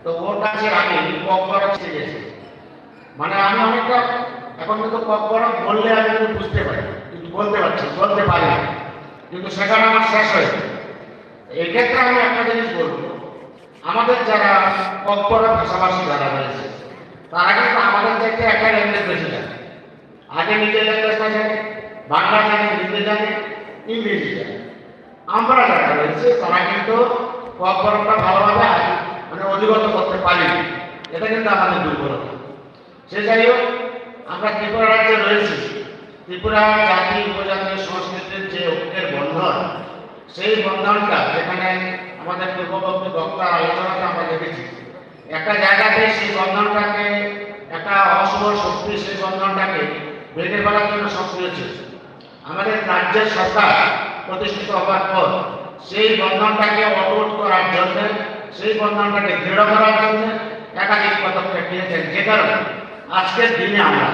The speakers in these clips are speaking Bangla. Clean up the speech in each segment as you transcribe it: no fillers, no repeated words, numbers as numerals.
তো ওর কাছে আমি ককবরক শিখেছি, মানে আমি অনেকটা এখন কিন্তু ককবরক বললে আমি কিন্তু বুঝতে পারি, কিন্তু বলতে পারি না, কিন্তু সেখানে আমার শেষ হয়েছে। এক্ষেত্রে আমি একটা জিনিস বলবো, আমাদের যারা ককবরক ভাষাভাষী যারা রয়েছে তারা কিন্তু আমাদের চাইতে একটা ল্যাঙ্গুয়েজ বেশি জানে। আগে নিজের ল্যাঙ্গুয়েজটা জানে, বাংলা জানে, হিন্দি জানে, ইংরেজি জানে। আমরা যারা রয়েছে তারা কিন্তু ককবরকটা ভালোভাবে মানে অধিগত করতে পারিনি, এটা কিন্তু আমাদের দুর্বলতা। সে যাই হোক, আমরা ত্রিপুরা রাজ্যে রয়েছি, ত্রিপুরা জাতি উপজাতি সংস্কৃতির যে ঐক্যের বন্ধন, সেই বন্ধনটা যেখানে আমাদের পূর্ববর্তী বক্তার আলোচনাটা আমরা দেখেছি, একটা জায়গাতে সেই বন্ধনটাকে একটা অশুভ শক্তি সেই বন্ধনটাকে ভেঙে ফেলার জন্য সক্রিয় ছিল। আমাদের রাজ্যের সরকার প্রতিষ্ঠিত হওয়ার পর সেই বন্ধনটাকে অটুট করার জন্য, সেই বন্ধনটাকে দৃঢ় করার জন্য একাধিক পদক্ষেপ নিয়েছেন, যে কারণে আজকের দিনে আমরা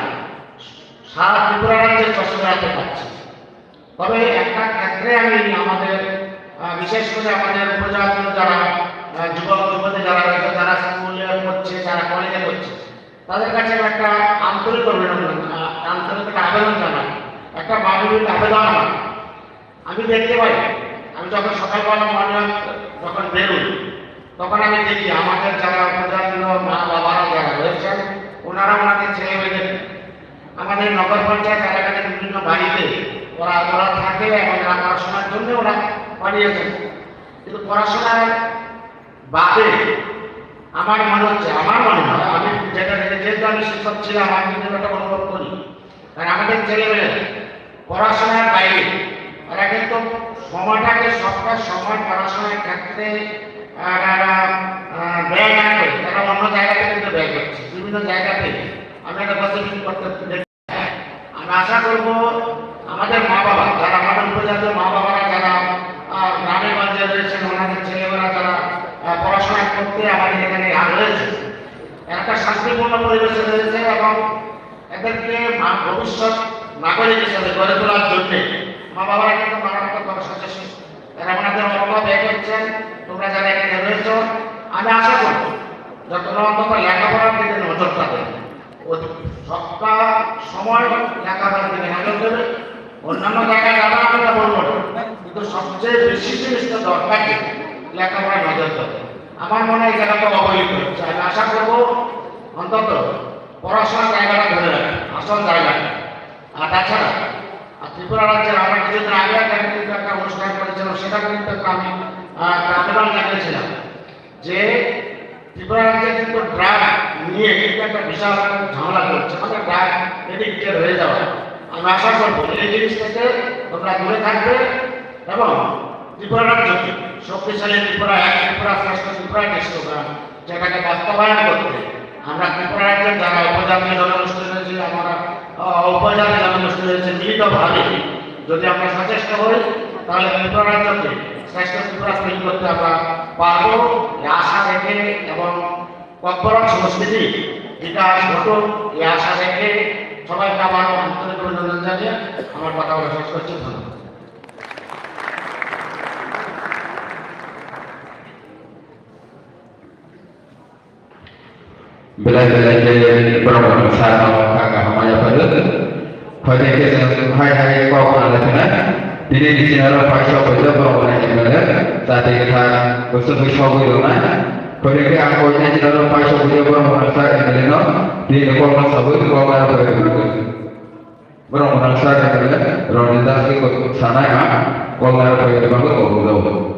সারা ত্রিপুরা রাজ্যে চষে পাচ্ছি। তবে একটা ক্ষেত্রে আমি আমাদের বিশেষ করে আমাদের উপজাতীয় যারা যুবক যুবতী যারা রয়েছে, যারা স্কুলে করছে, যারা কলেজে করছে, তাদের কাছে একটা আন্তরিক অভিনন্দন, আন্তরিক আবেদন জানাই, একটা মানবিক আবেদন আমার। আমি দেখতে পাই, আমি যখন সকালবেলা মর্নিং যখন বেরোই, তখন আমি দেখি আমাদের যারা উপজাতীয় মা বাবারা যারা রয়েছেন, ওনারা ওনাদের ছেলে মেয়েদের আমাদের নগর পঞ্চায়েত এলাকাতে বিভিন্ন বাড়িতে ওরা থাকে এবং পড়াশোনার জন্য ওরা পাঠিয়েছেন। কিন্তু পড়াশোনার বাদে আমার মনে হয়, আমি যেটা যেহেতু আমি শিক্ষক ছিলাম, আমি কিন্তু একটা অনুভব করি, কারণ আমাদের ছেলেমেয়ে পড়াশোনার বাইরে ওরা কিন্তু সময়টাকে সবটা সময় পড়াশোনার ক্ষেত্রে ব্যয় না করে তারা অন্য জায়গাতে কিন্তু ব্যয় করছে, বিভিন্ন জায়গাতে। আমি একটা পজিটিভ করতে দেখি। আমি আশা করব আমাদের মা বাবা যারা, আমাদের উপজাতীয় মা বাবারা যারা গ্রামে গঞ্জে রয়েছেন, ওনাদের ছেলেমেয়েরা যারা পড়াশোনা করতে আমাদের এখানে রয়েছে, একটা শান্তিপূর্ণ পরিবেশে রয়েছে এবং এদেরকে ভবিষ্যৎ নাগরিক হিসেবে গড়ে তোলার জন্য মা বাবারা কিন্তু মানবতার সচেষ্ট, এরা ওনাদের অভাব ব্যয় করছেন। তোমরা যারা এখানে রয়েছ, আমি আশা করব যত অন্তত লেখাপড়ার দিকে নজরটা দেবে, সবটা সময় লেখাপড়ার দিকে নজর দেবে। অন্যান্য জায়গায় যারা আমরা বলবো, কিন্তু সবচেয়ে বেশি জিনিসটা দরকার লেখাপড়ায় নজর দেবে। আমার মনে হয় জায়গাটা অবহেলিত হচ্ছে। আমি আশা করবো অন্তত পড়াশোনার জায়গাটা ধরে রাখে, আসল জায়গাটা। আর তাছাড়া ত্রিপুরা রাজ্যের আমরা কিছুদিন আগে একটা অনুষ্ঠান করেছিলাম, সেটা কিন্তু আমি আবেদন জানিয়েছিলাম যে ত্রিপুরা রাজ্যে কিন্তু ড্রাগ নিয়ে কিন্তু একটা বিশাল ঝামেলা করছে, মানে ড্রাগ এডিক্টেড হয়ে যাওয়া। আমি আশা করবো এই জিনিস থেকে তোমরা দূরে থাকবে এবং ত্রিপুরা রাজ্যকে শক্তিশালী ত্রিপুরা, এক ত্রিপুরা শ্রেষ্ঠ ত্রিপুরা যেটাকে বাস্তবায়ন করতে আমরা ত্রিপুরা রাজ্যের যারা উপজাতীয় জনগোষ্ঠী রয়েছে, আমরা উপজাতি জনগোষ্ঠী রয়েছে, মিলিতভাবে যদি আমরা সচেষ্ট হই, তাহলে ত্রিপুরা রাজ্যকে শ্রেষ্ঠ ত্রিপুরা তৈরি করতে আমরা পারবো। আশা রেখে এবং ককবরক সংস্কৃতি বিকাশ ঘটুক, এই আশা রেখে সবাইকে আবার আন্তরিক অভিনন্দন জানিয়ে আমার কথা বলা শেষ করছি। ধন্যবাদ। Bila-bila jadi perempuan sama kakak hamanya pada pada kita hai kau ada kena ini di sini ada pasal pada perempuan yang mana saat kita bersama sama dengan pada kita aku ini ada pasal pada perempuan saya yang mana di sekolah sabut kau ada pada perempuan saya yang mana ronda ikut sana ya kau ada pada perempuan kau tahu.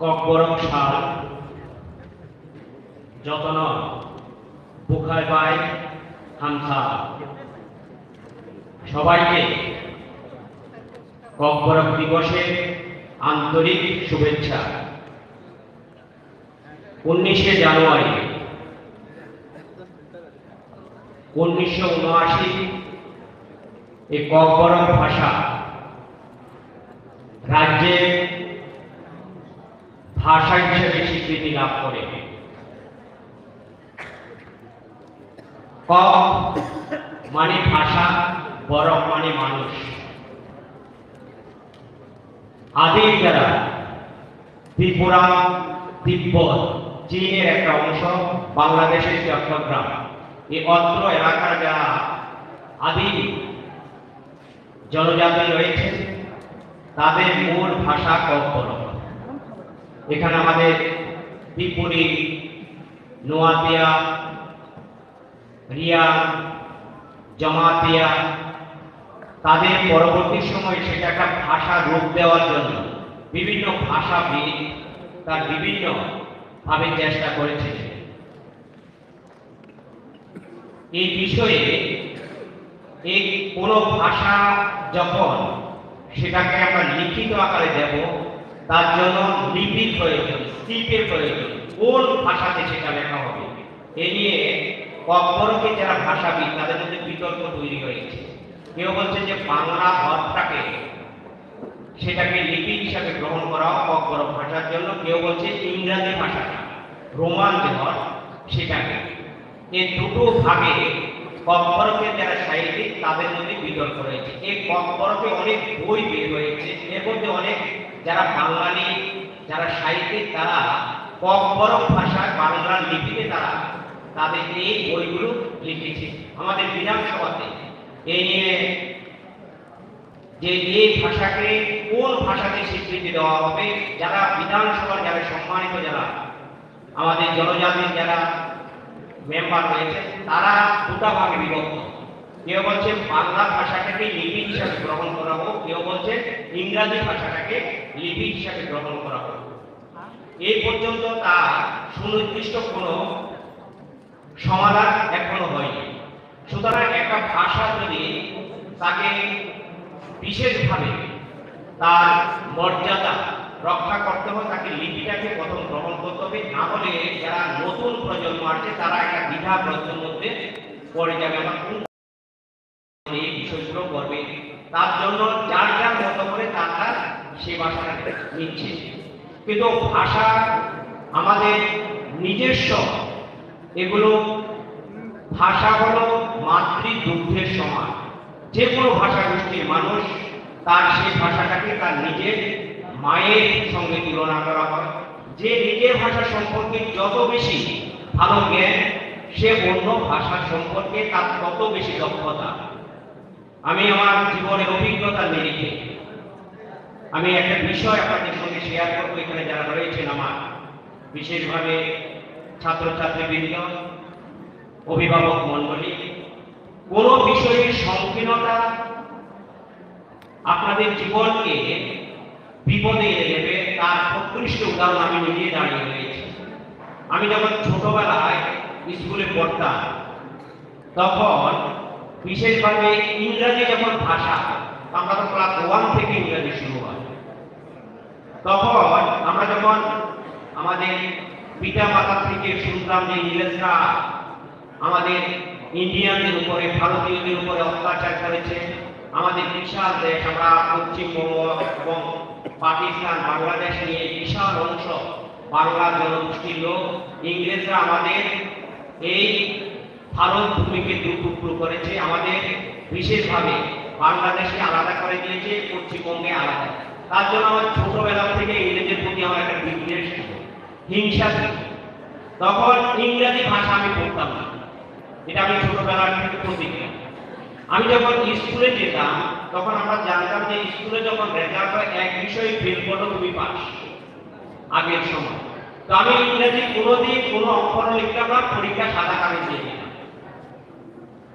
Kokborok সাল যতন বুখায় পায় হামসা। সবাইকে ককবরক দিবসের আন্তরিক শুভেচ্ছা। 19শে জানুয়ারি 1979 এই ককবরক ভাষা রাজ্যে ভাষা হিসেবে স্বীকৃতি লাভ করে। ক মানে ভাষা, বরক মানে মানুষ। আদিম যারা ত্রিপুরা, তিব্বত, চীনের একটা অংশ, বাংলাদেশের চট্টগ্রাম, এই অত্র এলাকার যারা আদিম জনজাতি রয়েছে তাদের মূল ভাষা কব্বরক। এখানে আমাদের ত্রিপুরী, নোয়াতিয়া, রিয়া, জমাতিয়া, তাদের পরবর্তী সময়ে সেটা একটা ভাষা রূপ দেওয়ার জন্য বিভিন্ন ভাষাবিদ তার বিভিন্ন ভাবে চেষ্টা করেছে। এই বিষয়ে এই কোনো ভাষা যখন সেটাকে আমরা লিখিত আকারে দেব, তার জন্য লিপির প্রয়োজন, স্ক্রিপ্টের প্রয়োজন, কোন ভাষাতে সেটা লেখা হবে এ নিয়ে কব্বরকে যারা ভাষাবিদ তাদের মধ্যে বিতর্ক তৈরি হয়েছে। কেউ বলছে যে বাংলা হরফটাকে সেটাকে লিপি হিসাবে গ্রহণ করা কব্বরক ভাষার জন্য, কেউ বলছে ইংরাজি ভাষাটা রোমান যে হরফ সেটাকে। এই দুটো ভাগে কব্বরকের যারা সাহিত্যিক তাদের মধ্যে বিতর্ক রয়েছে। এই কব্বরকে অনেক বই বের হয়েছে, এর মধ্যে অনেক যারা বাঙালি যারা সাহিত্যিক তারা কব্বরক ভাষায় বাংলা লিপিতে তারা তাদের এই বইগুলো লিখেছে। আমাদের বিধানসভাতে এই নিয়ে যে এই ভাষাকে কোন ভাষাতে স্বীকৃতি দেওয়া হবে, যারা বিধানসভার যারা সম্মানিত যারা আমাদের জনজাতির যারা মেম্বার রয়েছে তারা দুটা ভাগে বিভক্ত। কেউ বলছে বাংলা ভাষাটাকে লিপি হিসাবে গ্রহণ করা হোক, কেউ বলছে ইংরাজি ভাষাটাকে লিপি হিসাবে গ্রহণ করা হোক। এই পর্যন্ত তার সুনির্দিষ্ট কোনো সমাধান এখনো হয়নি। সুতরাং একটা ভাষা যদি তাকে বিশেষভাবে তার মর্যাদা রক্ষা করতে হয়, তাকে লিপিটাকে প্রথম গ্রহণ করতে হবে, না হলে যারা নতুন প্রজন্ম আছে তারা একটা দ্বিধাগ্রস্তের মধ্যে পড়ে যাবে। আমার এই বিষয়গুলো করবে, তার জন্য যার যার মতো করে তারা সে ভাষাটা নিচ্ছে। কিন্তু ভাষা আমাদের নিজস্ব, এগুলো ভাষা হলো মাতৃদুগ্ধের সমান। যে কোনো ভাষা গোষ্ঠীর মানুষ তার সেই ভাষাটাকে তার নিজের মায়ের সঙ্গে তুলনা করা হয়। যে নিজের ভাষা সম্পর্কে যত বেশি ভালো জ্ঞান, সে অন্য ভাষা সম্পর্কে তার তত বেশি দক্ষতা। আমি আমার জীবনের অভিজ্ঞতা নিরিখে আমি একটা বিষয় আপনাদের সঙ্গে শেয়ার করবো। এখানে যারা রয়েছেন আমার বিশেষভাবে ছাত্রছাত্রীবৃন্দ, অভিভাবক মণ্ডলী, কোন বিষয়ের সংকীর্ণতা আপনাদের জীবনকে বিপদে এনে দেবে তার প্রকৃষ্ট উদাহরণ আমি নিজে দাঁড়িয়ে রয়েছি। আমি যখন ছোটবেলায় স্কুলে পড়তাম তখন বিশেষভাবে ইংরাজি যখন ভাষা, আমরা তো ক্লাস 1 থেকে ইংরাজি শুরু হয়, তখন আমরা যখন আমাদের পিতা মাতা থেকে শুনতাম যে ইংরেজরা আমাদের ইন্ডিয়ানদের উপরে, ভারতীয়দের উপরে অত্যাচার করেছে, আমাদের বিশাল দেশ, আমরা পশ্চিমবঙ্গ এবং পাকিস্তান, বাংলাদেশ নিয়ে বিশাল অংশ বাংলা জনগোষ্ঠীর লোক, ইংরেজরা আমাদের এই ভারত ভূমিকে দুটুকরো করেছে, আমাদের বিশেষভাবে বাংলাদেশকে আলাদা করে দিয়েছে, পশ্চিমবঙ্গে আলাদা। তার জন্য আমার ছোটবেলা থেকে ইংরেজের প্রতি আমার একটা বিদ্বেষ ছিল, হিংসা ছিল। তখন ইংরেজি ভাষা আমি পড়তাম না, এটা আমি ছোটবেলা থেকে প্রতিজ্ঞা। আমি যখন স্কুলে যেতাম তখন আমরা জানতাম যে স্কুলে যখন রেজাল্ট হয় এক বিষয়ে ফেল করলে তুমি পাস, আগের সময়। তো আমি ইংরেজি কোনোদিন কোনো অক্ষর লিখতাম না, পরীক্ষা সাদা কাগজ দিয়ে দিতাম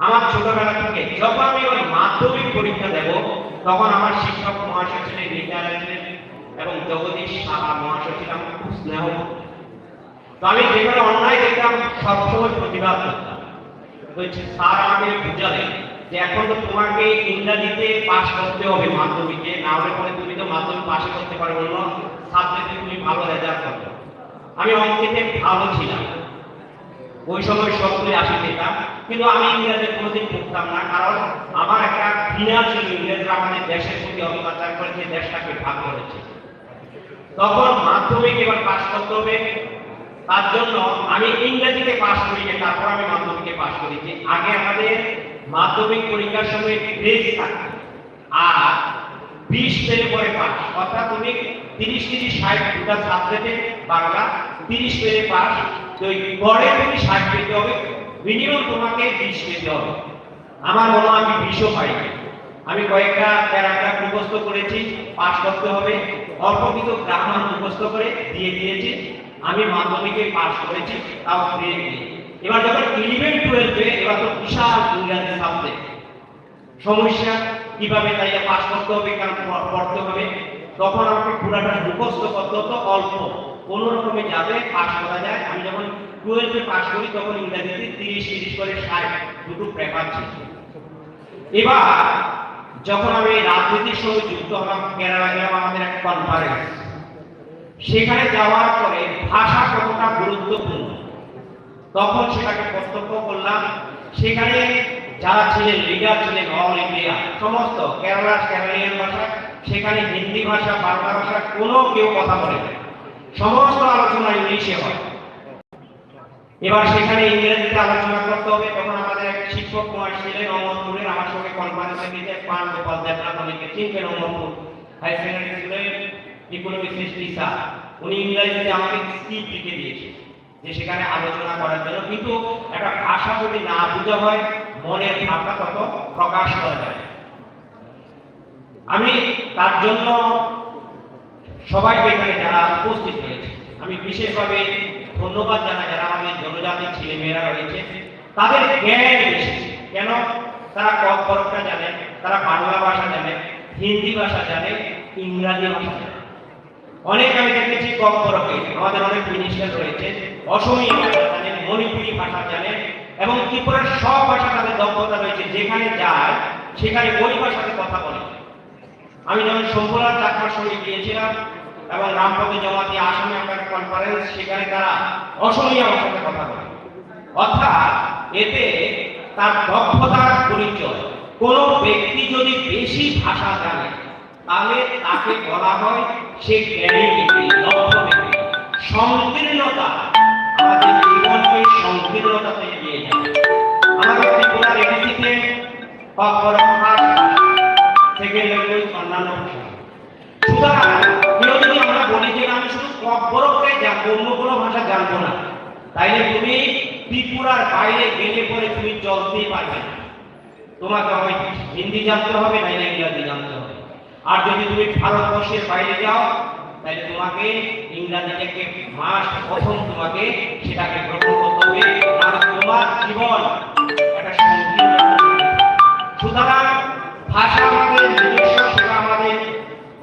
আমার ছোটবেলা থেকে। যখন আমি ওই মাধ্যমিক পরীক্ষা দেব তখন আমার শিক্ষক মহাশয় ছিলেন, বিদ্যালয় ছিলেন এবং জগদীশ সাহা মহাশয় ছিলেন, আমার খুব স্নেহ। তো আমি যেখানে অন্যায় দেখতাম সবসময় প্রতিবাদ করতাম। বলছি স্যার আমাকে বুঝালেন যে এখন তো তোমাকে ইংরাজিতে পাস করতে হবে মাধ্যমিকে, না হলে পরে তুমি তো মাধ্যমিক পাস করতে পারবে না, সাবজেক্টে তুমি ভালো রেজাল্ট করবে। আমি অঙ্কেতে ভালো ছিলাম, ওই সময় সবগুলি 80 পেতাম, কিন্তু আমি ইংরেজি কোনোদিন পড়তাম না, কারণ আমার একটা ঘৃণা ছিল ইংরেজরা আমাদের দেশের প্রতি অত্যাচার করেছে, দেশটাকে ভাগ করেছে। তখন মাধ্যমিক এবার পাস করতে হবে। তার জন্য আমি ইংরেজিতে পাস করি, তারপর আমি মাধ্যমিকে পাস করেছি। আগে আমাদের মাধ্যমিক পরীক্ষার সময় গ্রেড থাকতো, আর 20 পেলে পরে পাস, অর্থাৎ তুমি 30 30 60 দুটো সাবজেক্টে বাংলা 30 পেলে পাস। তো গড়ে তুমি 60 পেতে হবে, মিনিমাম তোমাকে 20 পেতে হবে। আমার মনে হয় আমি 20ও পাই। আমি কয়েকটা প্যারাগ্রাফ মুখস্থ করেছি, পাস করতে হবে। অল্প কিছু গ্রামার মুখস্থ করে দিয়ে দিয়েছি, আমি মাধ্যমিকে পাস করেছি, তাও গ্রেড নিয়ে। এবার যখন 11 12 এবার তো বিশাল ইংরেজি সাবজেক্ট, সমস্যা কিভাবে তাই পাস করতে হবে, কারণ পড়তে হবে। তখন আমাকে পুরাটা মুখস্থ করতে হতো, অল্প কোনো রকমে যাবে পাস করা যায়। আমি যখন 12 পাস করি তখন ইংরেজিতে 30 30 করে 60 দুটো পেপার ছিল। এবার যখন আমি রাজনীতির সঙ্গে যুক্ত হলাম, কেরালা গেলাম আমাদের একটা কনফারেন্স। সেখানে যাওয়ার পরে ভাষা কতটা গুরুত্বপূর্ণ তখন সেটাকে প্রত্যক্ষ করলাম। সেখানে যারা ছিলেন, লিডার ছিলেন অল ইন্ডিয়া সমস্ত কেরালিয়ান ভাষা, সেখানে হিন্দি ভাষা বাংলা ভাষা কোনো কেউ কথা বলে না, সমস্ত আলোচনা ইংলিশে হয়। এবার সেখানে ইংরেজিতে আলোচনা করতে হবে। তখন আমাদের এক শিক্ষক কুমার ছিলেন অমরপুরের, আমার সঙ্গে কনফারেন্সে গিয়ে পান গোপাল দেবনাথ, অনেকে চিনবেন, অমরপুর হাই সেকেন্ডারি স্কুলের ইকোনমিক্স টিচার। উনি ইংরেজিতে আমাকে স্ক্রিপ্ট লিখে দিয়েছে যে সেখানে আলোচনা করার জন্য। কিন্তু একটা ভাষা যদি না বোঝা হয়, মনের ভাবটা তত প্রকাশ করা যায়। আমি তার জন্য সবাইকে এখানে যারা উপস্থিত হয়েছে আমি বিশেষভাবে ধন্যবাদ জানাই, যারা আমাদের জনজাতির ছেলেমেয়েরা রয়েছে, তাদের জ্ঞান বেশি। কেন? তারা ক খরকটা জানে, তারা বাংলা ভাষা জানে, হিন্দি ভাষা জানে, ইংরাজি ভাষা জানে। অনেক আমি দেখেছি ক খরকে আমাদের অনেক মিনিস্টার রয়েছে, অসমীয়া ভাষা জানেন, মণিপুরি ভাষা জানেন, এবং ত্রিপুরার সব ভাষা তাদের দক্ষতা রয়েছে। যেখানে যায় সেখানে ওই ভাষাতে কথা বলে। আমি যখন শম্ভুলাল চাকমার সঙ্গে গিয়েছিলাম এবং রামপদে জমাতি আসামে একটা কনফারেন্স, সেখানে তারা অসমীয়া ভাষাতে কথা বলে। অর্থাৎ এতে তার দক্ষতার পরিচয়। কোনো ব্যক্তি যদি বেশি ভাষা জানে তাহলে তাকে বলা হয় সে জ্ঞানী ব্যক্তি, দক্ষ ব্যক্তি। সংকীর্ণতা আমাদের জীবনকে সংকীর্ণতাতে নিয়ে যায়। আমাদের ত্রিপুরার এডিসিতে সেকেন্ড ল্যাঙ্গুয়েজ অন্যান্য ভাষা। সুতরাং কেউ যদি আমরা বলি যে আমি শুধু কব্বরকে জানবো, অন্য কোনো ভাষা জানবো না, তাইলে তুমি ত্রিপুরার বাইরে গেলে পরে তুমি চলতেই পারবে না। তোমাকে হয় হিন্দি জানতে হবে, নাইলে ইংরাজি জানতে হবে। আর যদি তুমি ভারতবর্ষের বাইরে যাও তাহলে তোমাকে ইংরাজিটাকে মাস্ট প্রথম তোমাকে সেটাকে গ্রহণ করতে হবে, কারণ তোমার জীবন একটা সংকীর্ণ। সুতরাং ভাষা আমাদের নিজস্ব, সেটা আমাদের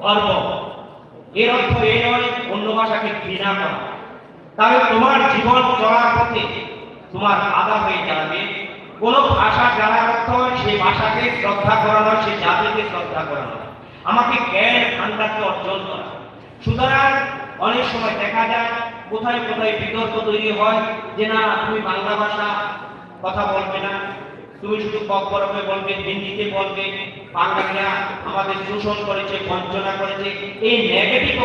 গর্ব। এর অর্থ এই নয় অন্য ভাষাকে ঘৃণা করা। তাহলে তোমার জীবন চলার পথে তোমার বাধা হয়ে যাবে। কোনো ভাষা জানার অর্থ সেই ভাষাকে শ্রদ্ধা করানো, সেই জাতিকে শ্রদ্ধা করানো, আমাকে জ্ঞান ভান্ডারকে অর্জন করা। সুতরাং অনেক সময় দেখা যায় কোথায় কোথায় বিতর্ক তৈরি হয় যে না তুমি বাংলা ভাষা কথা বলবে না, তুমি শুধু কব্বরকে বলবে, হিন্দিতে বলবে, বাঙালিরা আমাদের শোষণ করেছে, বঞ্চনা করেছে। এই নেগেটিভ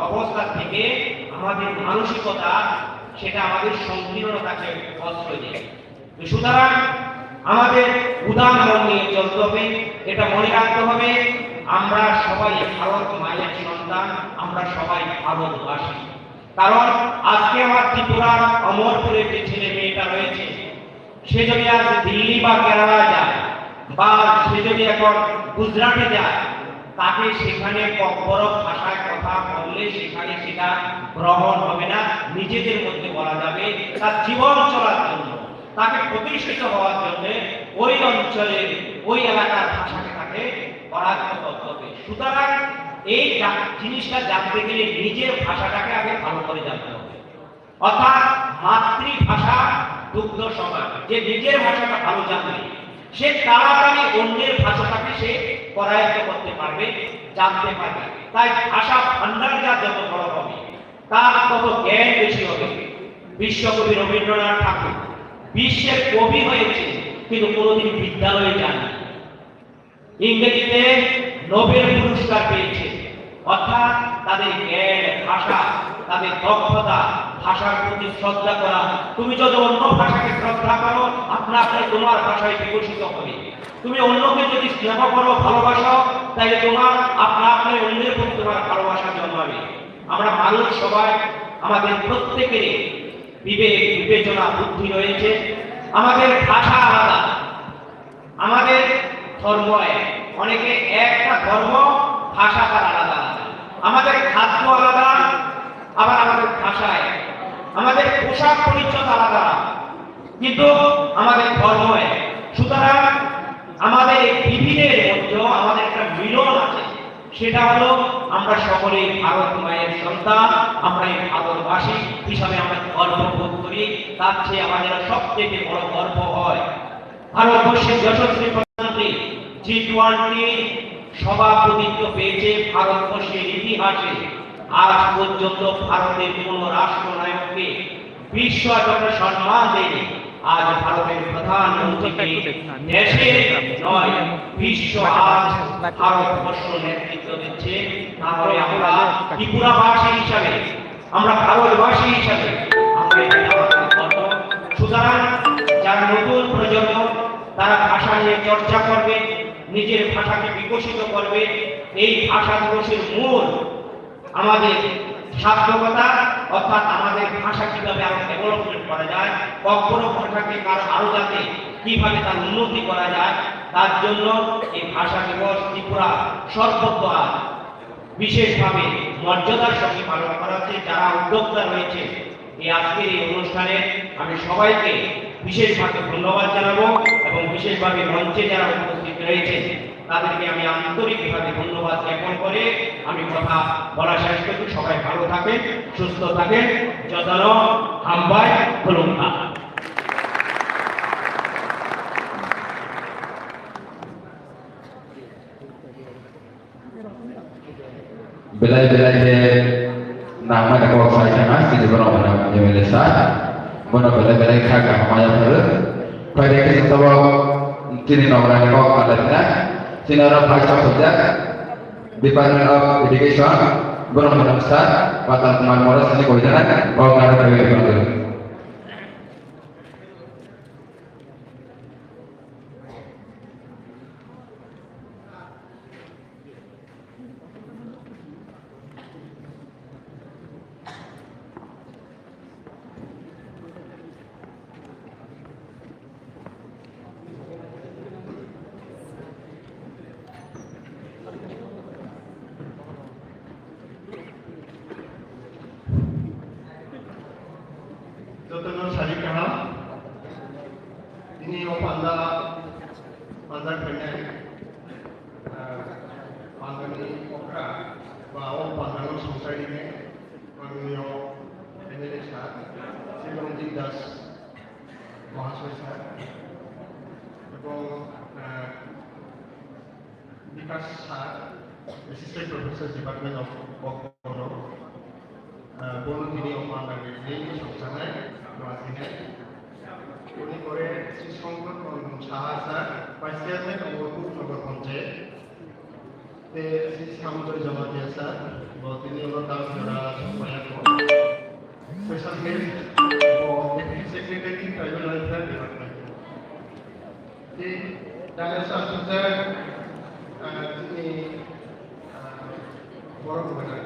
অবস্থা থেকে আমাদের মানসিকতা, সেটা আমাদের সংকীর্ণতাকে আশ্রয় দেয়। সুতরাং আমাদের উদার মন নিয়ে চলতে হবে, এটা মনে রাখতে হবে আমরা সবাই ভারত মায়ের সন্তান, আমরা সবাই ভারতবাসী। কারণ আজকে আমার ত্রিপুরার অমরপুরের যে ছেলে মেয়েটা রয়েছে, সে যদি আজ দিল্লি বা কেরালা যায়, বা সে যদি এখন গুজরাটে যায়, তাকে সেখানে বড় ভাষায় কথা বললে সেখানে সেটা গ্রহণ হবে না। নিজেদের মধ্যে বলা যাবে তার জীবন চলার জন্য, তাকে প্রতিষ্ঠিত হওয়ার জন্য ওই অঞ্চলের ওই এলাকার ভাষাকে তাকে করায়ত্ত করতে হবে। সুতরাং এই জিনিসটা জানতে গেলে নিজের ভাষাটাকে আগে ভালো করে জানতে হবে। অর্থাৎ মাতৃভাষা দুগ্ধ সমান। যে নিজের ভাষাটা ভালো জানবে সে তাড়াতাড়ি অন্যের ভাষাটাকে সে করায়ত্ত করতে পারবে, জানতে পারবে। তাই ভাষা ভান্ডার যা যত বড় হবে তার তত জ্ঞান বেশি হবে। বিশ্বকবি রবীন্দ্রনাথ ঠাকুর বিশ্বের কবি হয়েছে কিন্তু কোনোদিন বিদ্যালয়ে যাননি। ইংরেজিতে নোবেল পুরস্কার পেয়েছে। অর্থাৎ তাদের জ্ঞান, ভাষা, তাদের দক্ষতা, ভাষার প্রতি শ্রদ্ধা করা। তুমি যদি অন্য ভাষাকে শ্রদ্ধা করো, আপনা আপনি তোমার ভাষায় বিকশিত হবে। তুমি অন্যকে যদি স্নেহ করো, ভালোবাসো, তাহলে তোমার আপনা আপনি অন্যের প্রতি তোমার ভালোবাসা জন্মাবে। আমরা মানুষ সবাই, আমাদের প্রত্যেকের বিবেক, বিবেচনা, বুদ্ধি রয়েছে। আমাদের ভাষা আলাদা, আমাদের ধর্ম এক। অনেকে একটা ধর্ম, ভাষা তার আলাদা আলাদা। আমাদের খাদ্য আলাদা, আবার আমাদের ভাষা এক। আমাদের পোশাক পরিচ্ছদ আলাদা, কিন্তু আমাদের ধর্ম এক। সুতরাং আমাদের এই পৃথিবীর মধ্যে আমাদের একটা মিলন আছে, সেটা হলো আমরা সকলে ভারত মায়ের সন্তান। আমরা এই ভারতবাসী হিসাবে আমরা গর্ববোধ করি। তার চেয়ে আমাদের সবথেকে বড় গর্ব হয় ভারতবর্ষের যশস্বী প্রধানমন্ত্রী G20 সভাপতিত্ব পেয়েছে ভারতবর্ষের ইতিহাসে। আজ পর্যন্ত ভারতের কোন রাষ্ট্রনায়ককে বিশ্ব যত সম্মান দেয়নি। আজ ভারতের প্রধানমন্ত্রীকে দেশের নয়, বিশ্ব আজ ভারতবর্ষ নেতৃত্ব দিচ্ছে। তাহলে আমরা ত্রিপুরাবাসী হিসাবে, আমরা ভারতবাসী হিসাবে আমরা এটা আমাদের গর্ব। সুতরাং যারা নতুন প্রজন্ম, তারা ভাষা নিয়ে চর্চা করবে, নিজের ভাষাকে বিকশিত করবে। এই ভাষা দিবসের মূল আমাদের সার্থকতা, অর্থাৎ আমাদের ভাষা কিভাবে আরো ডেভেলপমেন্ট করা যায়, কখনো ভাষাকে আরো যাতে কিভাবে তার উন্নতি করা যায়, তার জন্য এই ভাষা দিবস ত্রিপুরা সর্বত্র বিশেষভাবে মর্যাদার সঙ্গে পালন করা হচ্ছে। যারা উদ্যোক্তা রয়েছে এই আজকের এই অনুষ্ঠানে, আমি সবাইকে বিশেষভাবে ধন্যবাদ জানাবো এবং বিশেষভাবে মঞ্চে যারা উপস্থিত রয়েছে তাদেরকে আমি আন্তরিকভাবে ধন্যবাদ জ্ঞাপন করে আমি কথা বলা শেষ করছি। সবাই ভালো থাকেন, সুস্থ থাকেন। যতন হাম্বাই খুলুঙ্গা। Belai-belai je nama dah kau saya sana, sini berapa nama je Malaysia. Mana belai-belai kagak maya baru. Pada kisah tahu sini nama kau ada tidak? Sini orang bahasa subjek Department of Education berapa nama besar? Patan Kumar Moras sini kau jalan, kau ngarep dari mana? Jotono Sarikaha, ini opanda penai, pandani okra, bahwa pandangan sosial ini, manusia Indonesia, Sri Das Mahasiswa, এবং Bikash sir, assistant professor department of বনদিনী অপান্ডানের এই সংস্থায় রাজধানী উনি করে Shri Shankar Saha sir vice chairman Amarpur Nagar panchayat Shri Samudra Jamatia sir তিনি হল তার যারা স্পেশাল গেস্ট ও deputy secretary tribal welfare department ডাক্তার স্যার তিনি বড় গভর্নর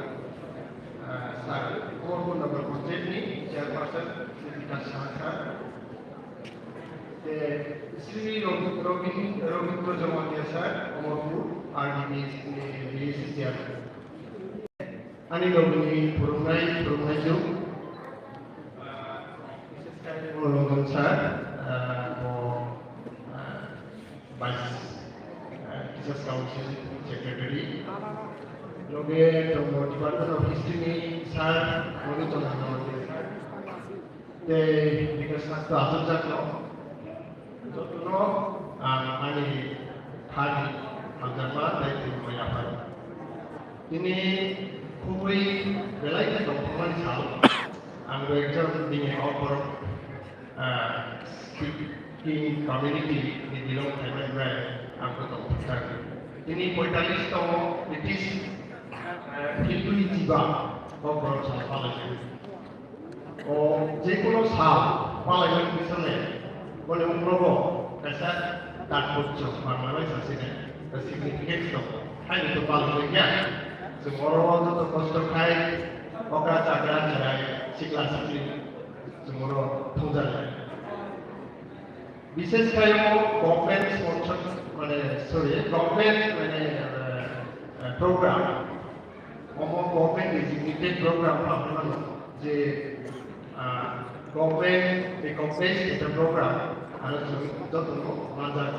স্যার অমরপুর নগর পঞ্চায়েতনি chairperson Shri Bikash Saha sir Shri Rabindra Jamatia sir Amarpur RDPC chairman ani lobini purunai ju Longgan sir Vice Teachers Council Secretary Loge Department of History ni sir Loge Tonanawati sir de because to asal lo jotono ani thani agama dai timaya par ini খুবই বেলায় থেকে প্রমাণ সাল আমরা একজন দিনে অপর স্পিকিং কমিউনিটি বিলং থাইল্যান্ড আমরা তিনি 45তম ব্রিটিশ খিলতুলি জিবা কখনো সাল পালাইবেন ও যে কোনো সাল পালাইবেন পিছনে বলে উগ্রব কাছে তাৎপর্য বাংলায় আছে না সিগনিফিকেন্স দं খাই তো পালাইবে গিয়া যে বড় যত কষ্ট খায় অকা চাকরা চায় সিকলা সিকলি যে বড় থুজা যায় বিশেষ করে গভর্নমেন্ট স্পন্সর মানে সরি গভর্নমেন্ট মানে প্রোগ্রাম গভর্নমেন্ট ডিজিগনেটেড প্রোগ্রাম আপনার যে গভর্নমেন্ট রিকগনাইজ একটা প্রোগ্রাম আর যত মাজার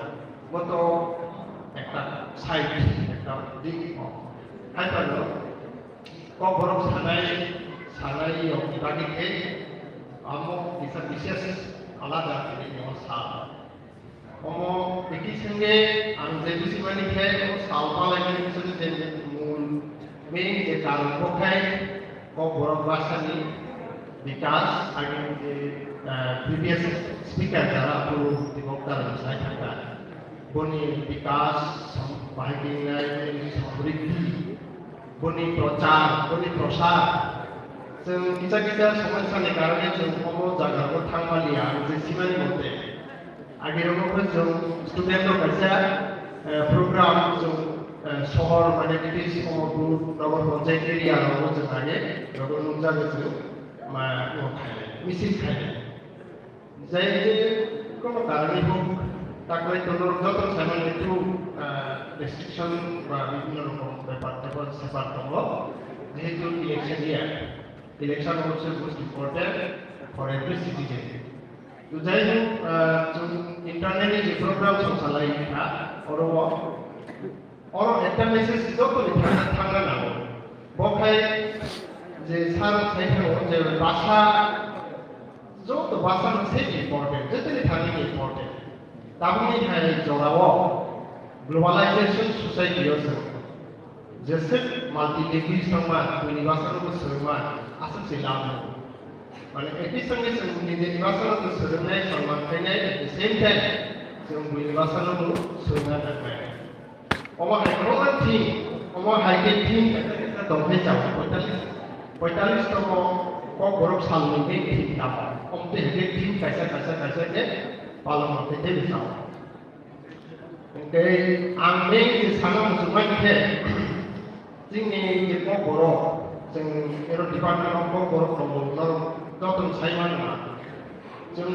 মতো একটা সাইট একটা দিক খাইপানো কবর সানাই সানাই অভিভাগীকে আমক bisa বিশেষ আলাদা সাল অম একই সঙ্গে আমি যে বেশি মানে খেয়ে সালপা লাগে পিছনে যে মূল মেইন যে কারণ পক্ষায় কবর ভাষানি বিকাশ আগে যে প্রিভিয়াস স্পিকার যারা পূর্ববর্তী বক্তারা সাই থাকা বনি বিকাশ বাহিনী সমৃদ্ধি বনি প্রচার বনি প্রসার जों किसा किसा समस्यानि कारणे जों कम जायगाखौ थांमालिया जे सिमानि मथे आगेरावबो जों स्टुडेन्टफोर खायसे प्रग्राम जों सहर माने बिदि समरपुर नगर पन्चायत एरियायावबो जों आगे नगर जायगाजों मा मिसिल खायो जाय जे কোনো কারণে হোক তারপরে যত সামান্য একটু রেস্ট্রিকশন বা বিভিন্ন রকম ব্যাপার সেপার হলো যেহেতু election year election also is most important for every citizen. तो जाय जो इंटरनेटली जो प्रोग्राम चलाइ था और একটা মেসেজ যত থাকা না বখায় যে সার সাইকেল যে ভাষা যত ভাষা সে ইম্পর্টেন্ট যেতে থাকি ইম্পর্টেন্ট তাহলে হয় জড়াও গ্লোবালাইজেশন সোসাইটি আছে जैसे मल्टीलिंगुअल समाज निवासनों समान असम से लाभ हो माने एक संगे निवासनों को समान समान करने at the same time जो निवासनों को समान करना है और हाइड्रोजन थी और हाइड्रोजन थी तो है जाओ 45 तो को गौरव साल में भी ठीक था हम तो है थी कैसे के पार्लियामेंट में दे जाओ ओके आंबे के सामने मुसलमान थे जोंनि बर' जों एर'न डिपार्टमेन्टआव बर' दंबावो जतन सायमान नङा जों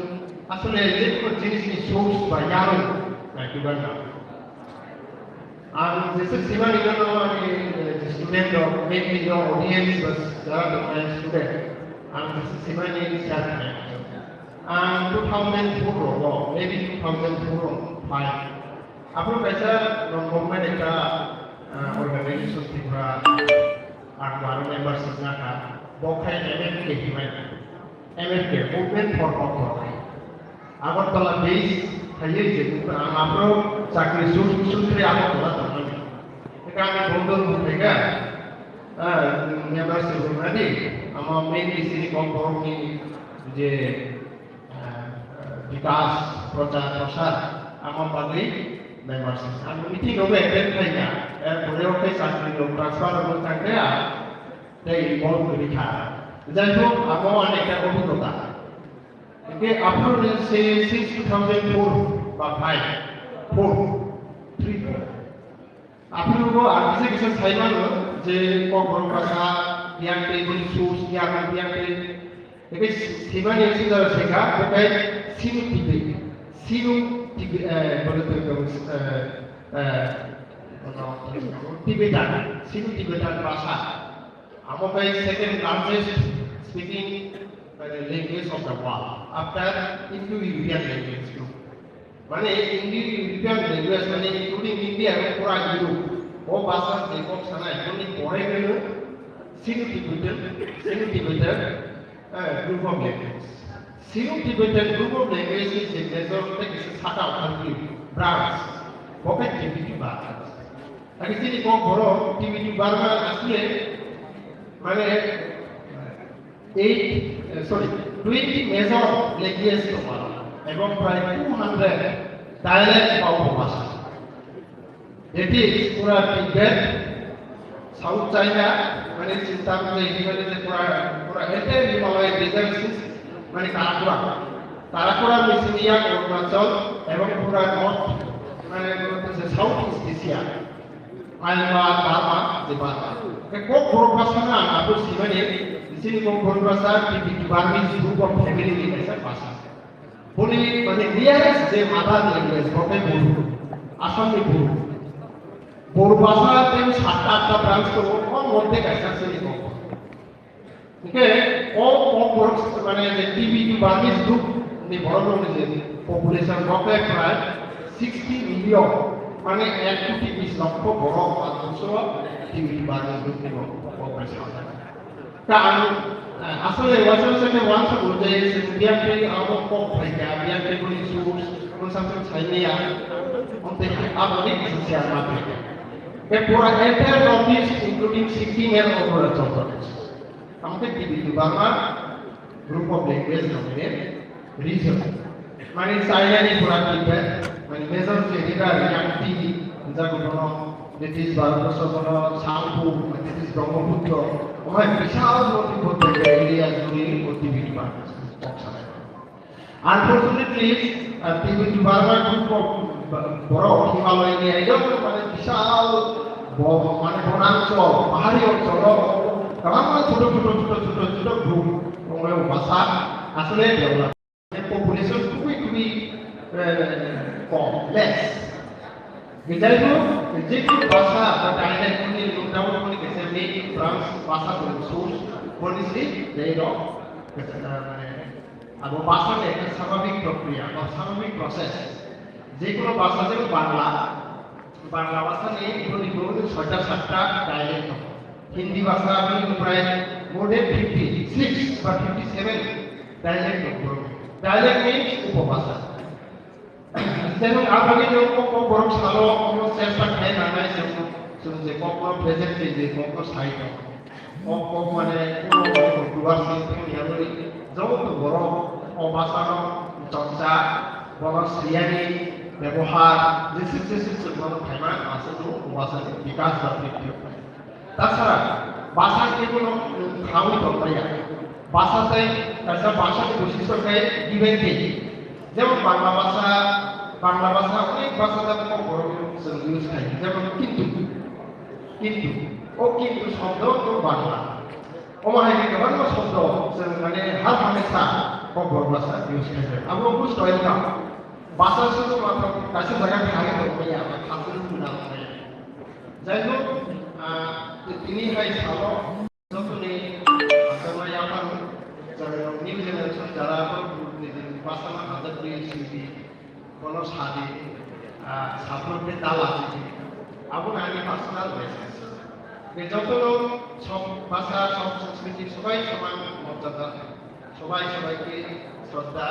आसले जेबो जिनिसनि सोर्स बा यारन नागिरबाय ना आं जेसे सिमा निगानो आंनि स्टुडेन्ट दं मेनलि दं अडियन्स बास जारा दं स्टुडेन्ट आं जेसे सिमानि सेयार खालामो आं 2004 दं मेबि 2004 5 आपनो कैसा नन गभर्नमेन्ट একটা organization ত্রিপুরা আর 12 মেম্বারস জায়গা বখায় এমএফকে হিমায় MFK movement for authority Agartala base থাইয়ে যে আমরা চাকরি সূত্রে আগরতলা থাকি এটা আমি বন্ধুর থেকে মেম্বারস জন্য আমার মেইনলি সিটি কর্পোরেশন যে বিকাশ প্রচার প্রসার আমার পাবলিক মেম্বারশিপ আমি মিটিং হবে অ্যাটেন্ড করি না পরে ওকে চাকরি লোক ট্রান্সফার হবে থাকলে তাই বড় করে খা যাই হোক আমার অনেকটা অভিজ্ঞতা একে আপনার সে 2004 বা 3 আপনারও আর কিছু সাইমানো যে কখন ভাষা জ্ঞানতে যে সোর্স জ্ঞানতে একে সেবানি এসে যারা শেখা ওকে Sinu Tibetan, Sino-Tibetan bahasa. Amakai second largest speaking language of the world after Indo-European language group. Mane Indo-European language mane including India and pura Europe. वो भाषा देखो sana एकनी पढ़े गए Sino-Tibetan group of language. Sino-Tibetan group of language is a desert like a sata country branch. Pocket Tibetan bahasa. Lagi sini kau borong Tibetan bahasa asli, mana 20 major languages tu mana, এবং প্রায় 200 dialect of bahasa. Jadi pura Tibet, south China মানে চিন্তা করলে হিমালয় যে পুরা এতে হিমালয় ডেজার্ট মানে কারাকোরা মেসিনিয়া অরুণাচল এবং পুরা নর্থ মানে south east Asia Alma Dharma di Bata. Kok berbahasa apa sih mana? Di sini kok berbahasa di Burmese group of family di bahasa bahasa. Boleh mana dia je mother language boleh Buru, Assam ni Buru. Berbahasa tem 7-8 branch ko kok মধ্যে কাছে sini kok. Oke, kok মানে TV di Burmese group ni বড় বড় population boleh প্রায় 60 million. মানে 1,20,00,000 বড় মানুষ টিভি বাংলাদেশে অপারেশন কারণ আসলে ওয়াশিংটনে ওয়ান্স বলতে বিয়াকে আমক কম ফাইকা বিয়াকে বলি সুস কনসাম্পশন চাইনিয়া অন্তে আপনি সোশ্যাল মার্কেট এ পুরো entire north east including Sikkim এর অপারেশন প্রদেশ আমাদের TV Bangla group of language নামে রিজন মানে চাইনানি পুরা টিভি মানে মেজর যে এটা yang tinggi যাকে বলা ব্রিটিশ ভারতবর্ষ বলা সাংপু ব্রিটিশ ব্রহ্মপুত্র ওই বিশাল নদীপথ এরিয়া জুড়ে TV Bangla unfortunately TV Bangla group বড় হিমালয় নিয়ে একদম মানে বিশাল মানে বনাঞ্চল পাহাড়ি অঞ্চল কারণ ছোট গ্রুপ ভাষা আসলে ডেভেলপ পপুলেশন খুবই complex. Misalnya itu, jika bahasa atau dialek ini lutau ini kesemai Frans bahasa khusus, polisi dari dok, atau bahasa itu samavik prokriya atau samavik proses. Jika bahasa itu Bangla bahasa ini itu 6-7 dialek. Hindi bahasa ini berada more than 56 or 57 dialek. Dialek means upabhasa. Then आपने जो को बरम सालो को सेस्टा खाए ना ना से को प्रेजेंट जे को साइट को माने को दुआर से यानी जो तो बरम অবাসানো চর্চা বড় সিয়ানি ব্যবহার যে বড় ভাইমা আছে তো ভাষার বিকাশ বা বৃদ্ধি তাছাড়া ভাষার যেগুলো খাওয়াই দরকার ভাষাতে তাছাড়া ভাষার বৈশিষ্ট্যকে গিভেন টেক যেমন বাংলা ভাষা অনেক ভাষা তাদের কম বড় ইউজ খাই যেমন কিন্তু শব্দ তো বাংলা অমাহাইনি গোबां শব্দ মানে হার হামেশা কম বড় ভাষা ইউজ খাই আমরা বুঝতে হয় না ভাষা শুধু মাত্র কাছে জায়গা থাকে তো ভাইয়া আমরা খাসুন না যাই হোক তিনি হাই সালো যতনে আমরা এখন যারা নিউ জেনারেশন যারা ভাষা হাজার শিল্পী কোনো সাদে ছাত্রদের দাল আছে আবু নানি পার্সোনাল বেসিস যত লোক সব ভাষা সব সংস্কৃতি সবাই সমান মর্যাদা সবাইকে শ্রদ্ধা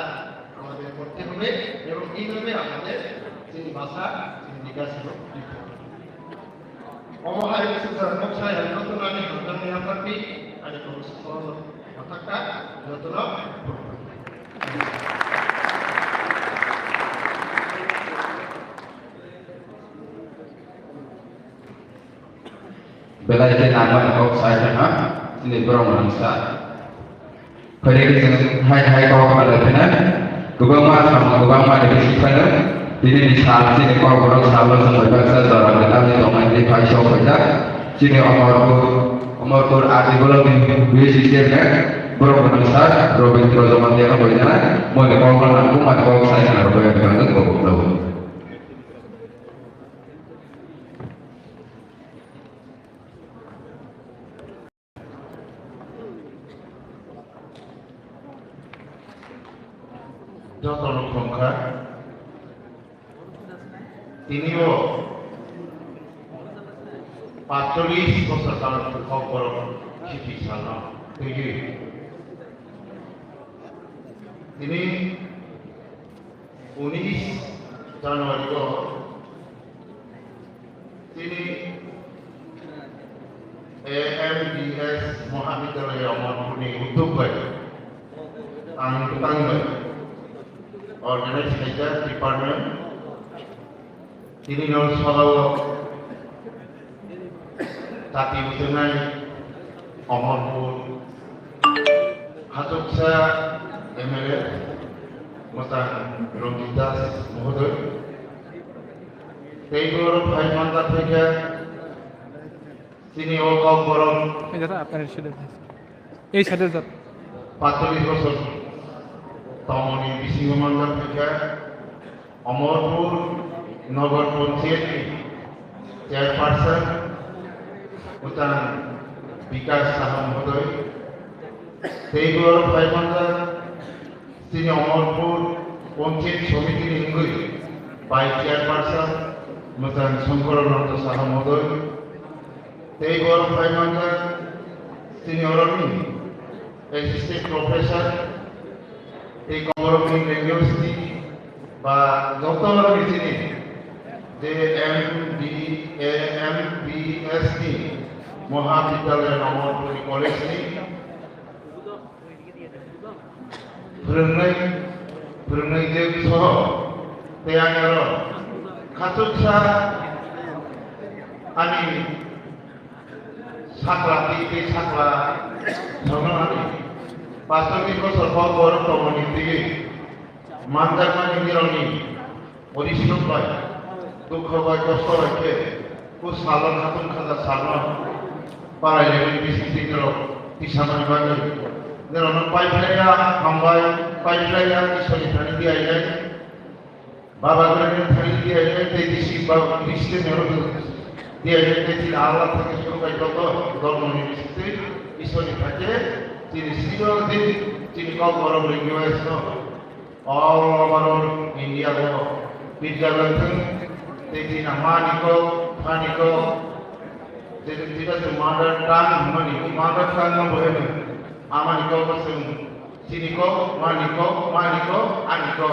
আমাদের করতে হবে এবং এইভাবে আমাদের যিনি ভাষা যিনি বিকাশ অমহায় নকশায় নতুন আমি নতুন নিরাপত্তি আর কথাটা নতুন Belajar nama kau saya ha, ini berapa mangsa. Kalau kita hai kau kalau benar, gubang mah di sini kan, ini di saat sini kau berapa sahabat sampai bahasa orang kita ni orang di Paisau saja, sini umur ada belum di sini kan, berapa mangsa, Robin terus zaman dia kan boleh jalan, mau di kau kalau aku mah kau saya kan berapa yang kan kau tahu. জনসংখ্যা তিনিও 45 বছর কাল খবর চিকিৎসা তিনি 19 জানুয়ারি তিনি AMDS মহাবিদ্যালয়ে অমরপুরে উদ্যোগ করে Organized Nature Department. Ini non solo জাতি উদ্যানাই অমরপুর হাতকসা এমএলএ মোতান রঞ্জিত দাস মহোদয় এইগুলোর ভাই মান্দা থেকে তিনি অকক গরম এই দাদা আপনার সাথে এই সাথে দাদা 45 বছর তমনি বিশিংহমান্ডা থেকে অমরপুর নগর পঞ্চায়েত চেয়ারপারসন উত্তান বিকাশ সাহা মহোদয় সেইগুলোর ভাইমান্দা তিনি অমরপুর পঞ্চায়েত সমিতির ইঙ্গুই ভাইস চেয়ারপারসন উত্তান শঙ্করানন্দ সাহা মহোদয় সেইগুলোর ভাইমান্দা তিনি অরণি অ্যাসিস্ট্যান্ট প্রফেসর এই গভর্নমেন্ট ইউনিভার্সিটি বা যত তিনি যে MBSD মহাবিদ্যালয় অমরপুর কলেজ फोरोंनायजों सह बे आङो खाथुकसा आंनि साख्ला बे साख्ला संनानै 45 बोसोर बर तमनि दिगै मानजामानि निरनि परिश्रम बाय दुख बाय कष्ट बायके को सालन खातुन खाजा सालन बारायलेनि बिसिंथिगेराव तिसामानि बागै जेरावनो पाइपलाइना हामबाय पाइपलाइना इसोरनिफ्रायनो दियायनाय बाबानिफ्रायनो दियायनाय दै दिसि बा ख्रिस्टियानआव दियायनाय दै आल्लाह থেকে শুরু করে যত ধর্মনি বিশিষ্ট ঈশ্বরনিफ्रायनो তিনি চিরদিন তিনি গরম রেগুলেশন all over India বিদ্যালয়জন তিনি মানিকো ফানিকো যেটা মাদার টাং মাদার টাং বলে Amaniko pasung siniko maniko aniko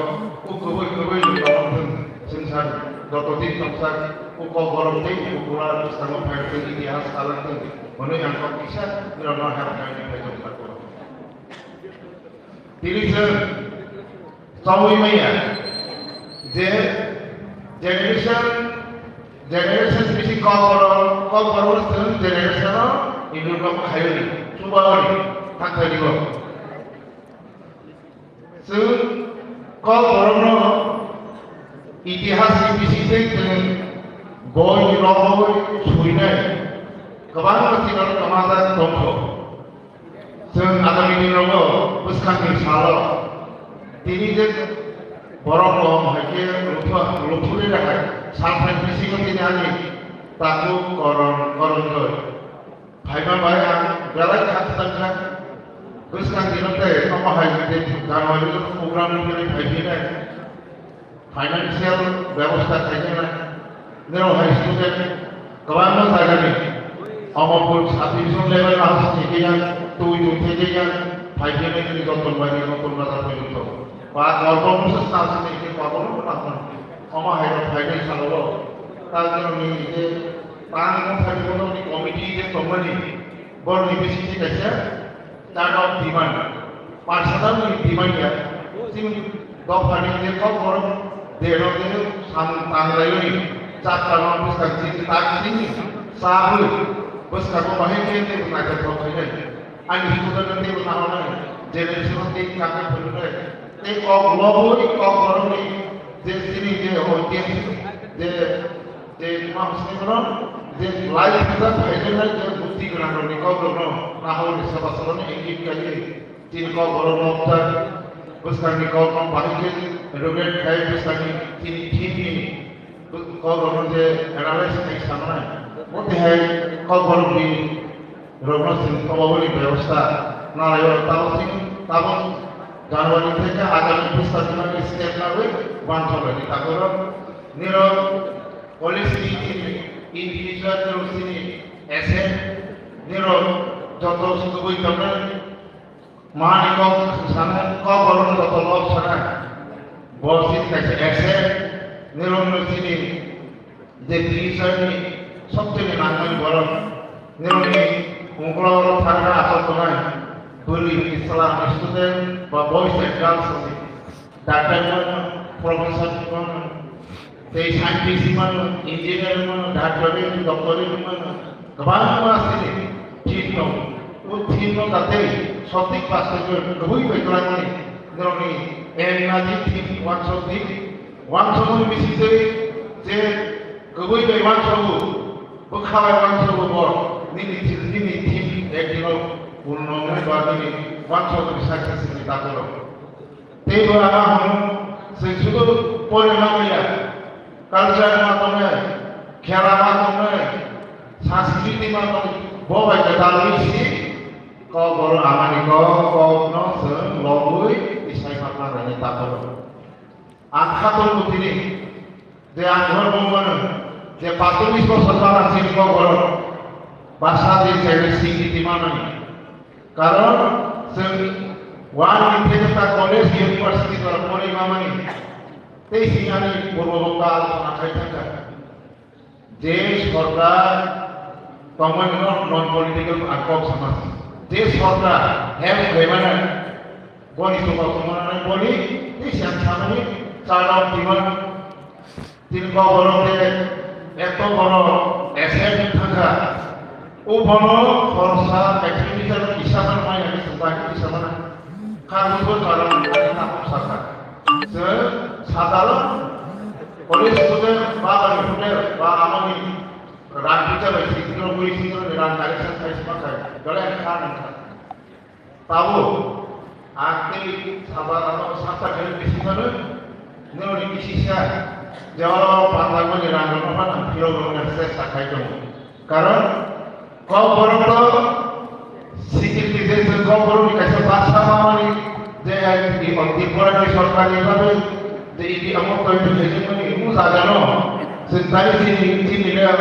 ukubui lupaung sensar dototin tongsak uko boromti ukuran sama payung iতিহাস alatun menu yang kau bisa berono harga ini payung satu pilih sawi maya je generation bisi kau baru generation ini kamu khayuni coba थांबाय दिगौ जों गरमनो इतिहासनि बिथिंजों जों गय रबय सुइनाय गोबां बाथ्राफोर समाजाव दङ जों आगामि दिनावबो गोसोखांनो सानो दिनै जों गरम हायके लुथुरनि थाखाय सानफ्रोमबो सिगांनि ताकु गरम भाइमा भाइ आं बेलाय खाथिदांखा गोसोखां दिनोंथाय समाहाय जानुवारि प्रग्रामनिफ्राय फायफैनाय फाइनान्सियेल बेबस्था थायजेननाय जेरावहाय स्टुडेन्ट गोबां जायगानि अमरपुर साबडिभिजन लेभेल हाउसनि गैया दुइ दुंथाय गैया फायफैनाय जोंनि जतनबारि नतन बाजार फैगोन बा गभर्नमेन्ट स्टाफनि जे गभर्नमेन्ट नाममोन समाहाय फायनाय सालाव दा जोंनि जे पान फायफैनायनि कमिटि जे दंमोन बरनि बिसिनि खायसे Start of demand. Personal demand ya. Sing government dia kau korup dero dia tanggalai cat kalau bus kaji tak sini sabu bus kamu mahir dia nak kau kaya. Ani sudah nanti bernahan generasi nanti kakak berdua. Tapi kau global kau korup ni dia sini dia hotel dia maksudnya orang dia life kita faedah dia bukti kerana ni kau belum Nahul sebab-sebab ini kali tin kau baru nonton, bukan ni kau mau bahagia, roket kaya bukan ni tin kau baru je analysis ni sama. Mungkin hai kau baru di roket sin kau baru di berusaha. Nalayor tahu Januari saja agar bukan cuma step lalu bantu lagi. Takut niro polisi ini individual terus ini asset niro যত সুযোগই তোমরা মানিকক সানা কবরন যত লোক সানা বসিত কাছে এসে নিরঞ্জনী যে বিষয়নি সবচেয়ে নামই বড় নিরঞ্জনী মঙ্গলবার থাকা আসত নয় বলি ইসলাম স্টুডেন্ট বা বয়স এক্সামস ডাক্তার প্রফেসর সেই সায়েন্টিস্ট ইঞ্জিনিয়ার ডাক্তার ডক্টর गोबां मानसिनि टीम दं बे टीम जाहाथे सঠিक बास्तवै गुबै खालामनानै जोंनि एनआरजि टीम वानसनि बिसिसै जे गुबै वानसबो बोखाबाय वानसबो बर निनि टीम एकदिनाव उन्नयन बा निनि वानसबो साक्सेसनि दाखोराव तेबो आमा हम जों शुद्ध परिणाम गैया कालचार मातमे खेला मातमे संस्कृति मातमे बबाय दालुइसि क बर आमानि क न जों लबुइ इसाइ मातनानै दाखोराव आखातल बुथिनि जे आं घर बुंबानो जे 45 বছর जाना जोंनि क बर भाषा जे जायगा स्वीकृति मानानै कारण जों वान इन्टेलेक्चुअल कलेज इउनिभार्सिटी द्वारा परिमामानि तेई सिंहानि पूर्वबंगा आलोचना खायथाखा जे सरकार कमन नन पलिटिकल आकब समाज जे सरकार हेम गैमाना बनि समाजमानानै बनि तेई सिंहा सामानि चार्टार दिमन तिनका बरते एत बड़ एसेट थाखा ও বড় খরচা এক্সপেন্ডিচার হিসাবে নয় আমি বাকি হিসাবে না কারণগুলো কারণ সরকার যে সাধারণ কলেজ স্টুডেন্ট বা স্টুডেন্ট বা আমাদের রান টিচার সিনিয়র বই সিনিয়র রান ডাইরেকশন সাইজ পাঠায় গলে খান তাও আজকে সাধারণ সাতটা গেলে বেশি করে নেওয়ার বিশেষা যাওয়ার পাঁচটা রান না ফিরো চেষ্টা খাইতে কারণ kau berapa sikit itu kau baru dikasih bahasa mawani dia di koran di sorkan itu dia di amok kau itu jadi mana ibu saja no sentari sini dia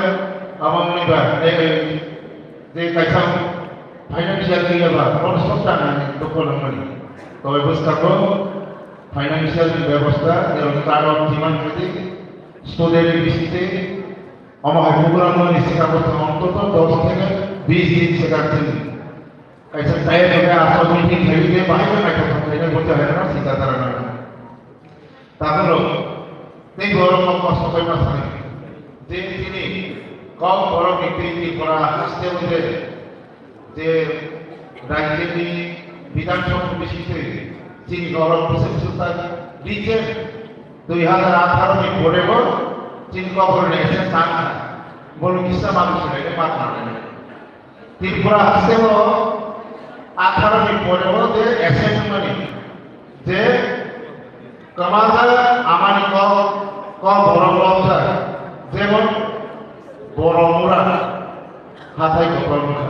amok ni bah dia kasih financial dia bah kalau sosta ni dokor namanya kau ibu sekarang financial ব্যবস্থা dia tahu gimana jadi student di sini আমার প্রোগ্রাম মানে শেখা করতে অন্তত 10 থেকে 20 দিন শেখাচ্ছেন ऐसा तय होगा आपको मीटिंग खरीदे बाहर में बैठो खरीदे बोलते हैं ना सीधा तरह ना ताकरो नहीं गौरव को सफाई में सारे दिन तिनी कम गौरव नीति पड़ा हस्ते मुझे जे राज्य की विधानसभा विषय तीन गौरव प्रशंसा नीचे 2018 में बोले वो চিন্তা করলে এসে সান বড় কিসা মানুষ এটা পাত না ত্রিপুরা আসেও 18 দিন পরে যে অ্যাসেম্বলি যে কমাজা আমার ক বড় লজ্জা যেমন বড় মুরা হাতাই কপাল মুখা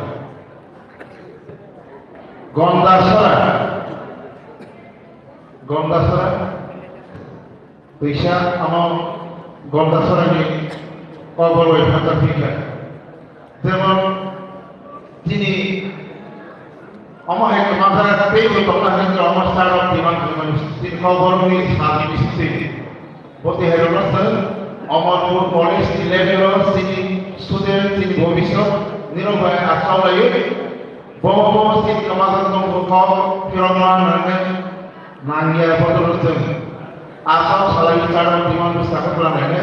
গন্দাসরা পয়সা আমার গন্দাসরানি কবর ওই ভাষা ফিকা যেমন তিনি আমার একটা মাথার কাছেই ওই তখন আমার সারা দিমান তিনি কবর ওই সাথে মিশতে বলতে Hero sir Amarpur college level তিনি স্টুডেন্ট তিনি ভবিষ্যৎ নিরবায় আশা লাগে বহু তিনি সমাধান কম ফিরমান নাঙ্গিয়া বদলছেন asal salah bicara di mana bisa kepelangannya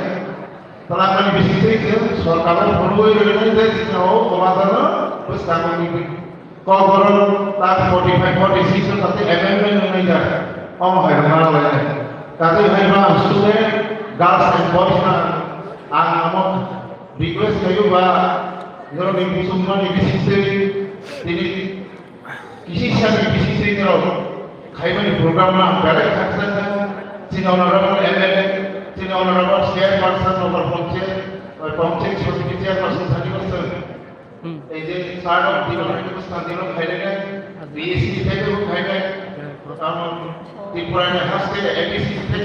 telah kami bisnis sorkaran perlu ini dari sini kemasan terus kami koboran tak modify decision tapi amendment mengajar hai mana lagi tapi hai mana student girls and boys na ang amok request kayo ba nero ni musumma ni bisnis ini kisi siya ni bisnis nero kaibani program na bere kaksan Sini honorable MLA, sini honorable chairperson nomor Pomcek Society chairperson tadi betul. Ini sahaja di mana itu nanti lo kailannya BSc itu kailannya pertama di Purana Haste ABC itu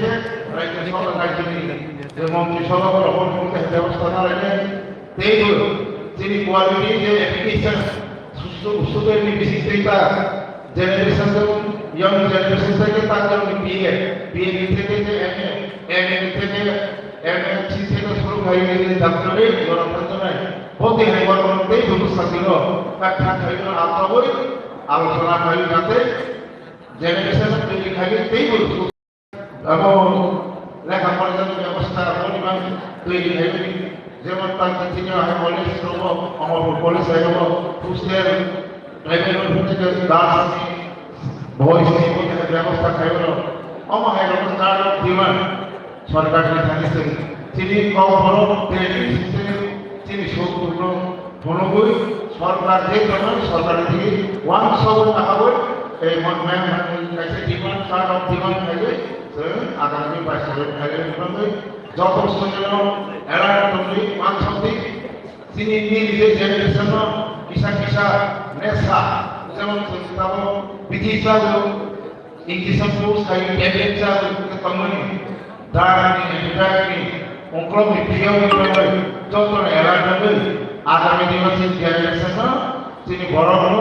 mereka semua kajian. Demam semua orang pun ବ୍ୟବସ୍ଥା lainnya. Itu sini quality je application sudah ini bisnis kita generation young generation থেকে তাদের বিয়ে থেকে যে এমএ থেকে এমএসসি থেকে শুরু হয়ে গেছে ডাক্তারে জনপ্রতিনিধি প্রতি হাইওয়ারতে ব্যবস্থা ছিল কাঠা খাইলো আত্মবই আলোচনা হয় যাতে জেনারেশন তৈরি খাইলে তেই বলতো এবং লেখাপড়ার ব্যবস্থা পরিমাণ তৈরি হয়ে যেমন তার তিনি কলেজ করবো আমার কলেজ হয়ে গেল পুষ্টের ট্রাইবেল থেকে দাস ভয়েস ব্যবস্থা খাইল আমার এরকম তার ডিমান্ড সরকারকে থাকিছে তিনি কখনো তিনি সম্পূর্ণ মনোবই সরকার যে জন্য সরকারের থেকে 100 টাকা বই এই কাছে ডিমান্ড কার্ড অফ ডিমান্ড খাইবে আগামী 22 সালের খাইবে যথেষ্ট যেন এলাকা তৈরি মানসম্পত্তি তিনি নিজে জেনারেশন কিসা নেশা যেমন তাও বিধিসা ইংলিশন কোর্স কাই টেবেচা কমনি দাঁড়ানি বিদায়নি অঙ্কলমি পিও নিবে যত এলাকা তৈরি আগামী দিবসে জেনারেশন তিনি বড় বড়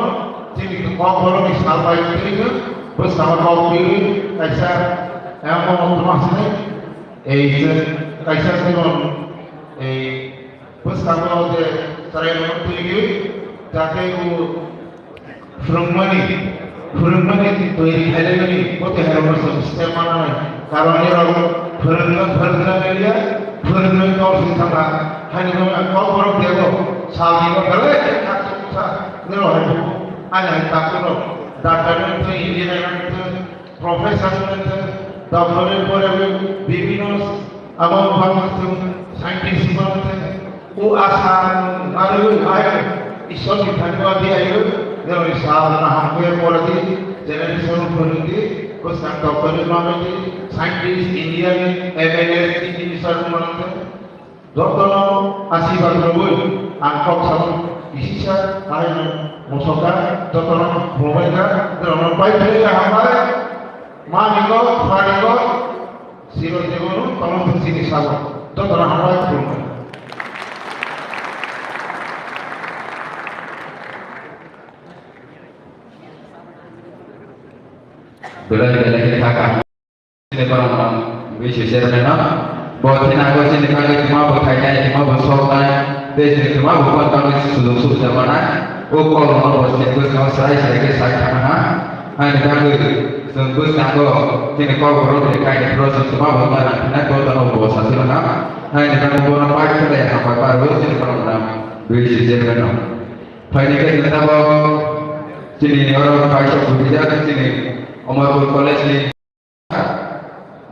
তিনি কম বড় সাল পাই তৈরি বস আমার কপি কাইসা এমন মাসে এই যে কাইসা জীবন এই পুস্তকাও যে তারা তৈরি যাতে ও ফুরুমানি তৈরি হয়নি কত হেরোর সিস্টেম মানায় কারণ এর ফুরুনা মিলিয়া ফুরুনা কল সিস্টেমা হানি কল বড় দেব সাউদি করে খাতুসা নেরো হয় আয় তাকলো ডাক্তার ইঞ্জিনিয়ার প্রফেসর ডক্টরের পরে বিভিন্ন আমার সাইন্টিস্ট বলতে ও আশা আরো আয় ঈশ্বরকে ধন্যবাদ দিয়ে যেমন সাধনা হামের পরে দিয়ে জেনারেশন করে দিয়ে কোথাও ডক্টরের নামে দিয়ে সাইন্টিস্ট ইঞ্জিনিয়ারিং এমএলএস ইঞ্জিনিয়ার মানে যত আশীর্বাদ বই আঙ্কক সাধন বিশেষা আয় মশকা যত মোবাইলটা যেমন পাই ফেলে আমার মা নিগ ফানিগ শির জীবন তমন চিনি সাব যত আমার পূর্ণ Bila kakak ini orang bisnis sebenarnya buat kita buat sini kalau cuma buat kaya cuma buat sokan desi cuma buat kami sudah zaman kalau mau buat sini kalau saya mana ini kami sungguh sanggup sini kalau orang kaya proses cuma buat mana kalau tahu buat satu mana ini kami buat apa kita ya apa baru sini orang bisnis sebenarnya Finally kita bawa sini orang kaya berbeda sini Omar College ni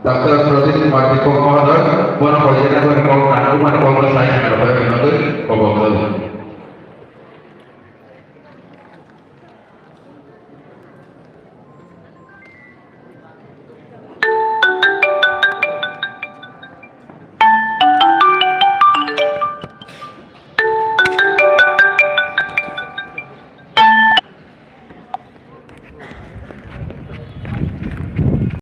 Dr. Protest Martiko Mother, one of the general mana kalau saya ada apa yang ada, kau bawa